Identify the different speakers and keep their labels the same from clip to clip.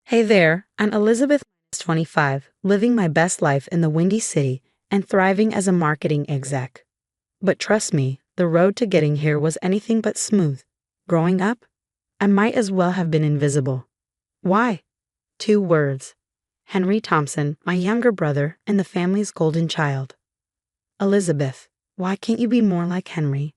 Speaker 1: Hey there, I'm Elizabeth, 25, living my best life in the Windy City and thriving as a marketing exec. But trust me, the road to getting here was anything but smooth. Growing up, I might as well have been invisible. Why? Two words. Henry Thompson, my younger brother, and the family's golden child. Elizabeth, why can't you be more like Henry?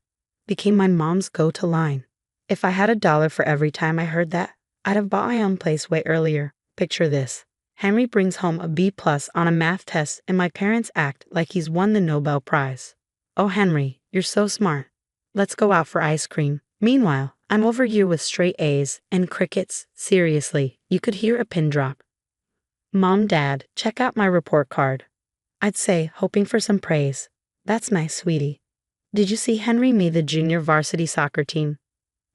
Speaker 1: Became my mom's go-to line. If I had $1 for every time I heard that, I'd have bought my own place way earlier. Picture this. Henry brings home a B+ on a math test and my parents act like he's won the Nobel Prize. Oh Henry, you're so smart. Let's go out for ice cream. Meanwhile, I'm over here with straight A's and crickets. Seriously, you could hear a pin drop. Mom, Dad, check out my report card. I'd say, hoping for some praise. That's nice, sweetie. Did you see Henry made the junior varsity soccer team?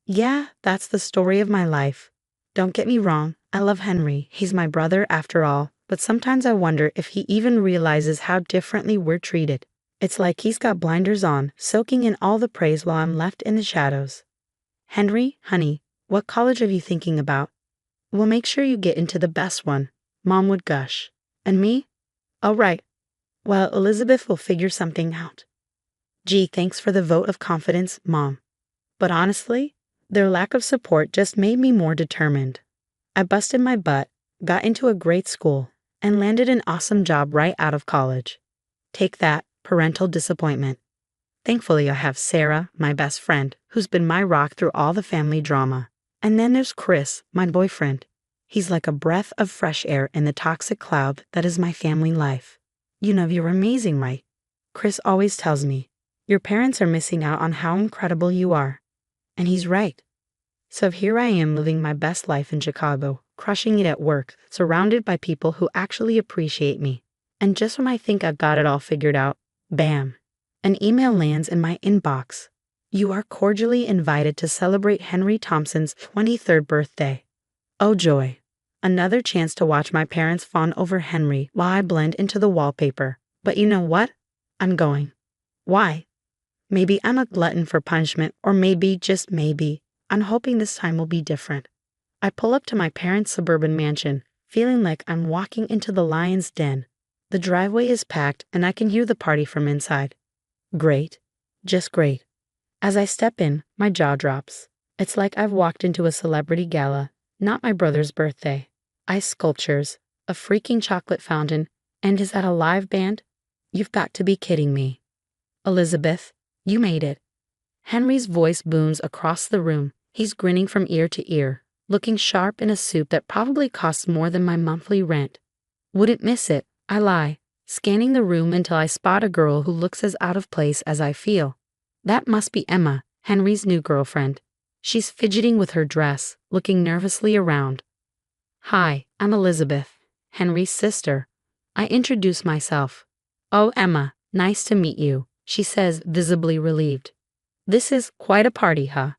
Speaker 1: Yeah, that's the story of my life. Don't get me wrong, I love Henry, he's my brother after all, but sometimes I wonder if he even realizes how differently we're treated. It's like he's got blinders on, soaking in all the praise while I'm left in the shadows. Henry, honey, what college are you thinking about? Well, make sure you get into the best one, Mom would gush. And me? Oh, right. Well, Elizabeth will figure something out. Gee, thanks for the vote of confidence, Mom. But honestly, their lack of support just made me more determined. I busted my butt, got into a great school, and landed an awesome job right out of college. Take that, parental disappointment. Thankfully, I have Sarah, my best friend, who's been my rock through all the family drama. And then there's Chris, my boyfriend. He's like a breath of fresh air in the toxic cloud that is my family life. You know you're amazing, right? Chris always tells me, your parents are missing out on how incredible you are. And he's right. So here I am living my best life in Chicago, crushing it at work, surrounded by people who actually appreciate me. And just when I think I've got it all figured out, bam, an email lands in my inbox. You are cordially invited to celebrate Henry Thompson's 23rd birthday. Oh joy. Another chance to watch my parents fawn over Henry while I blend into the wallpaper. But you know what? I'm going. Why? Maybe I'm a glutton for punishment, or maybe, just maybe, I'm hoping this time will be different. I pull up to my parents' suburban mansion, feeling like I'm walking into the lion's den. The driveway is packed and I can hear the party from inside. Great. Just great. As I step in, my jaw drops. It's like I've walked into a celebrity gala, not my brother's birthday. Ice sculptures, a freaking chocolate fountain, and is that a live band? You've got to be kidding me. Elizabeth, you made it. Henry's voice booms across the room. He's grinning from ear to ear, looking sharp in a suit that probably costs more than my monthly rent. Wouldn't miss it, I lie, scanning the room until I spot a girl who looks as out of place as I feel. That must be Emma, Henry's new girlfriend. She's fidgeting with her dress, looking nervously around. Hi, I'm Elizabeth, Henry's sister. I introduce myself. Oh, Emma, nice to meet you, she says, visibly relieved. This is quite a party, huh?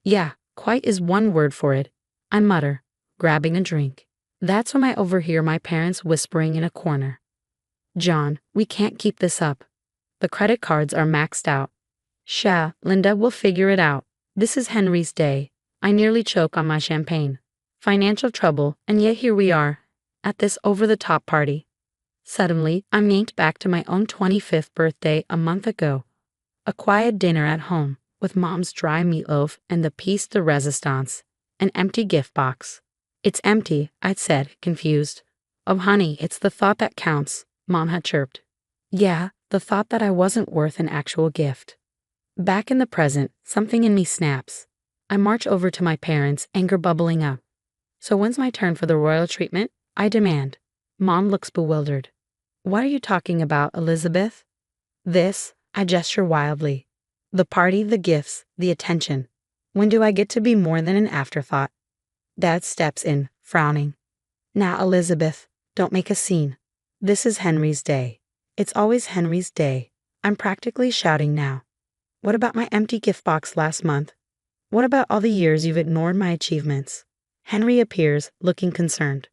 Speaker 1: Yeah, quite is one word for it, I mutter, grabbing a drink. That's when I overhear my parents whispering in a corner. John, we can't keep this up. The credit cards are maxed out. Sha, Linda will figure it out. This is Henry's day. I nearly choke on my champagne. Financial trouble, and yet here we are, at this over-the-top party. Suddenly, I'm yanked back to my own 25th birthday a month ago. A quiet dinner at home, with Mom's dry meatloaf and the piece de resistance, an empty gift box. It's empty, I'd said, confused. Oh honey, it's the thought that counts, Mom had chirped. Yeah, the thought that I wasn't worth an actual gift. Back in the present, something in me snaps. I march over to my parents, anger bubbling up. So when's my turn for the royal treatment? I demand. Mom looks bewildered. What are you talking about, Elizabeth? This, I gesture wildly. The party, the gifts, the attention. When do I get to be more than an afterthought? Dad steps in, frowning. Now, Elizabeth, don't make a scene. This is Henry's day. It's always Henry's day. I'm practically shouting now. What about my empty gift box last month? What about all the years you've ignored my achievements? Henry appears, looking concerned.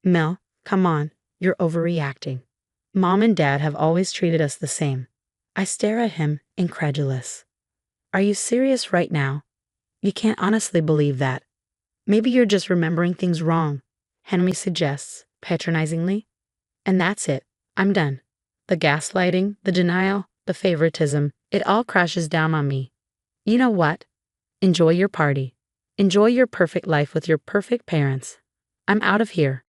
Speaker 1: Mel, come on, you're overreacting. Mom and Dad have always treated us the same. I stare at him, incredulous. Are you serious right now? You can't honestly believe that. Maybe you're just remembering things wrong. Henry suggests, patronizingly. And that's it. I'm done. The gaslighting, the denial, the favoritism, it all crashes down on me. You know what? Enjoy your party. Enjoy your perfect life with your perfect parents. I'm out of here.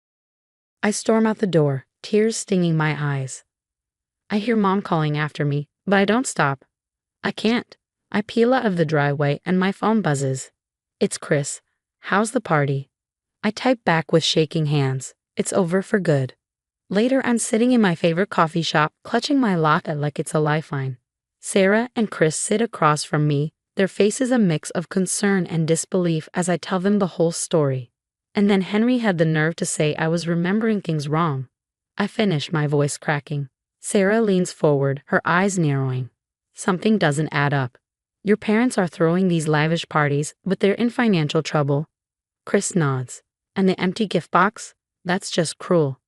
Speaker 1: I storm out the door, tears stinging my eyes. I hear Mom calling after me, but I don't stop. I can't. I peel out of the driveway and my phone buzzes. It's Chris. How's the party? I type back with shaking hands. It's over for good. Later, I'm sitting in my favorite coffee shop, clutching my latte like it's a lifeline. Sarah and Chris sit across from me, their faces a mix of concern and disbelief as I tell them the whole story. And then Henry had the nerve to say I was remembering things wrong. I finish, my voice cracking. Sarah leans forward, her eyes narrowing. Something doesn't add up. Your parents are throwing these lavish parties, but they're in financial trouble. Chris nods. And the empty gift box? That's just cruel.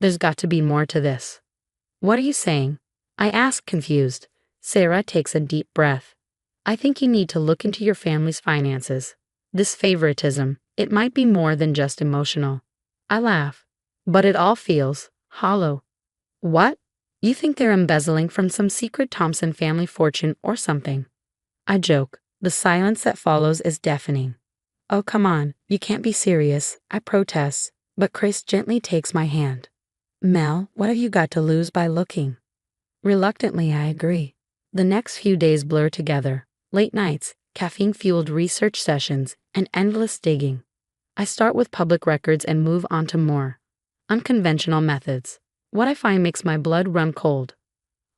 Speaker 1: There's got to be more to this. What are you saying? I ask, confused. Sarah takes a deep breath. I think you need to look into your family's finances. This favoritism, it might be more than just emotional. I laugh. But it all feels hollow. What? You think they're embezzling from some secret Thompson family fortune or something? I joke. The silence that follows is deafening. Oh, come on, you can't be serious, I protest, but Chris gently takes my hand. Mel, what have you got to lose by looking? Reluctantly, I agree. The next few days blur together. Late nights, caffeine-fueled research sessions, and endless digging. I start with public records and move on to more unconventional methods. What I find makes my blood run cold.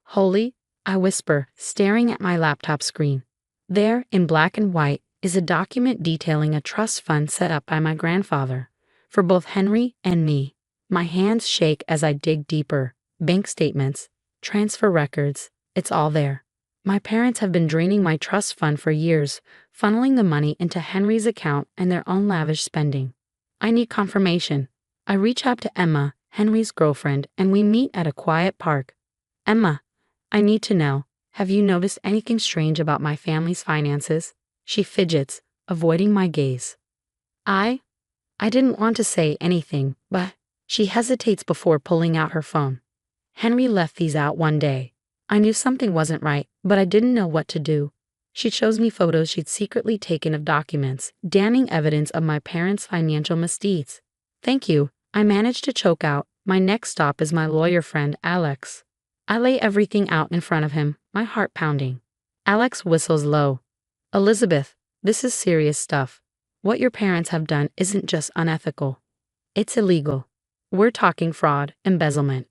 Speaker 1: Holy, I whisper, staring at my laptop screen. There, in black and white, is a document detailing a trust fund set up by my grandfather, for both Henry and me. My hands shake as I dig deeper. Bank statements, transfer records, it's all there. My parents have been draining my trust fund for years, funneling the money into Henry's account and their own lavish spending. I need confirmation. I reach out to Emma, Henry's girlfriend, and we meet at a quiet park. Emma, I need to know, have you noticed anything strange about my family's finances? She fidgets, avoiding my gaze. I didn't want to say anything, but she hesitates before pulling out her phone. Henry left these out one day. I knew something wasn't right, but I didn't know what to do. She shows me photos she'd secretly taken of documents, damning evidence of my parents' financial misdeeds. Thank you, I managed to choke out. My next stop is my lawyer friend, Alex. I lay everything out in front of him, my heart pounding. Alex whistles low. Elizabeth, this is serious stuff. What your parents have done isn't just unethical. It's illegal. We're talking fraud, embezzlement.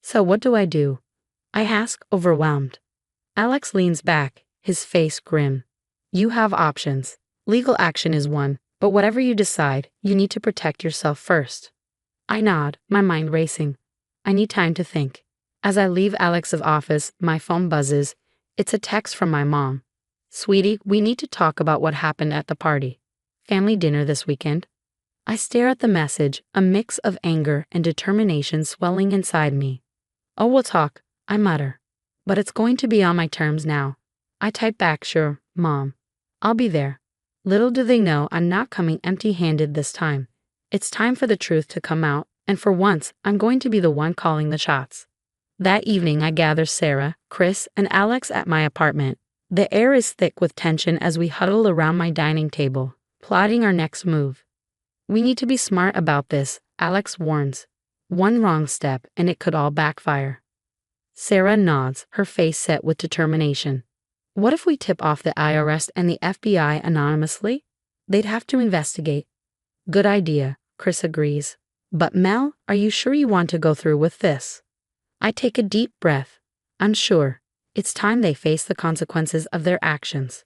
Speaker 1: So what do I do? I ask, overwhelmed. Alex leans back, his face grim. You have options. Legal action is one, but whatever you decide, you need to protect yourself first. I nod, my mind racing. I need time to think. As I leave Alex's office, my phone buzzes. It's a text from my mom. Sweetie, we need to talk about what happened at the party. Family dinner this weekend. I stare at the message, a mix of anger and determination swelling inside me. Oh, we'll talk, I mutter. But it's going to be on my terms now. I type back, sure, Mom. I'll be there. Little do they know I'm not coming empty-handed this time. It's time for the truth to come out, and for once, I'm going to be the one calling the shots. That evening, I gather Sarah, Chris, and Alex at my apartment. The air is thick with tension as we huddle around my dining table, plotting our next move. We need to be smart about this, Alex warns. One wrong step, and it could all backfire. Sarah nods, her face set with determination. What if we tip off the IRS and the FBI anonymously? They'd have to investigate. Good idea, Chris agrees. But Mel, are you sure you want to go through with this? I take a deep breath. I'm sure. It's time they face the consequences of their actions.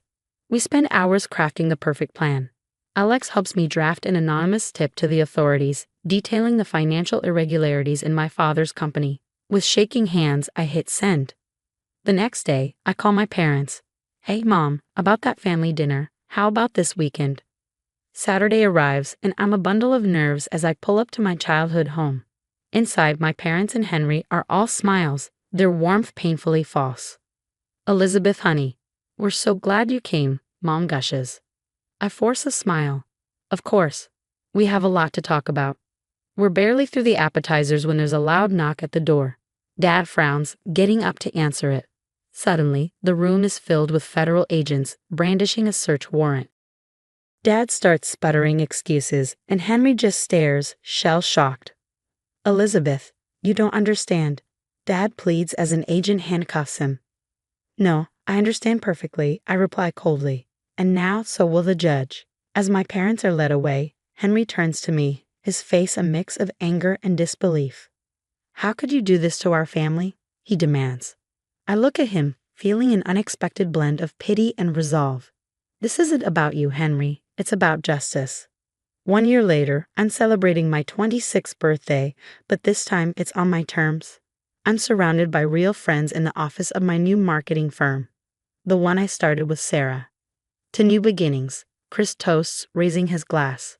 Speaker 1: We spend hours crafting the perfect plan. Alex helps me draft an anonymous tip to the authorities, detailing the financial irregularities in my father's company. With shaking hands, I hit send. The next day, I call my parents. Hey, Mom, about that family dinner, how about this weekend? Saturday arrives, and I'm a bundle of nerves as I pull up to my childhood home. Inside, my parents and Henry are all smiles, their warmth painfully false. Elizabeth, honey, we're so glad you came, Mom gushes. I force a smile. Of course. We have a lot to talk about. We're barely through the appetizers when there's a loud knock at the door. Dad frowns, getting up to answer it. Suddenly, the room is filled with federal agents brandishing a search warrant. Dad starts sputtering excuses, and Henry just stares, shell-shocked. Elizabeth, you don't understand. Dad pleads as an agent handcuffs him. No, I understand perfectly, I reply coldly. And now so will the judge. As my parents are led away, Henry turns to me, his face a mix of anger and disbelief. How could you do this to our family? He demands. I look at him, feeling an unexpected blend of pity and resolve. This isn't about you, Henry. It's about justice. 1 year later, I'm celebrating my 26th birthday, but this time it's on my terms. I'm surrounded by real friends in the office of my new marketing firm, the one I started with Sarah. To new beginnings, Chris toasts, raising his glass.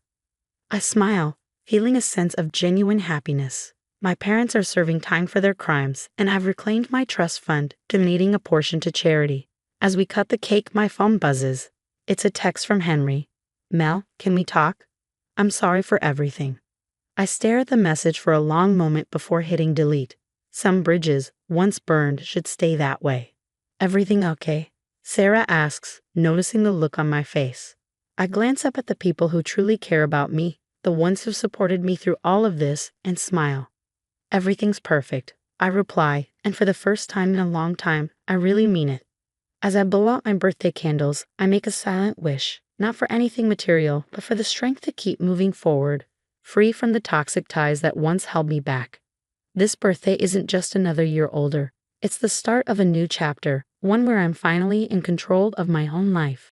Speaker 1: I smile, feeling a sense of genuine happiness. My parents are serving time for their crimes, and I've reclaimed my trust fund, donating a portion to charity. As we cut the cake, my phone buzzes. It's a text from Henry. Mel, can we talk? I'm sorry for everything. I stare at the message for a long moment before hitting delete. Some bridges, once burned, should stay that way. Everything okay? Sarah asks, noticing the look on my face. I glance up at the people who truly care about me, the ones who supported me through all of this, and smile. Everything's perfect, I reply, and for the first time in a long time, I really mean it. As I blow out my birthday candles, I make a silent wish, not for anything material, but for the strength to keep moving forward, free from the toxic ties that once held me back. This birthday isn't just another year older. It's the start of a new chapter, one where I'm finally in control of my own life.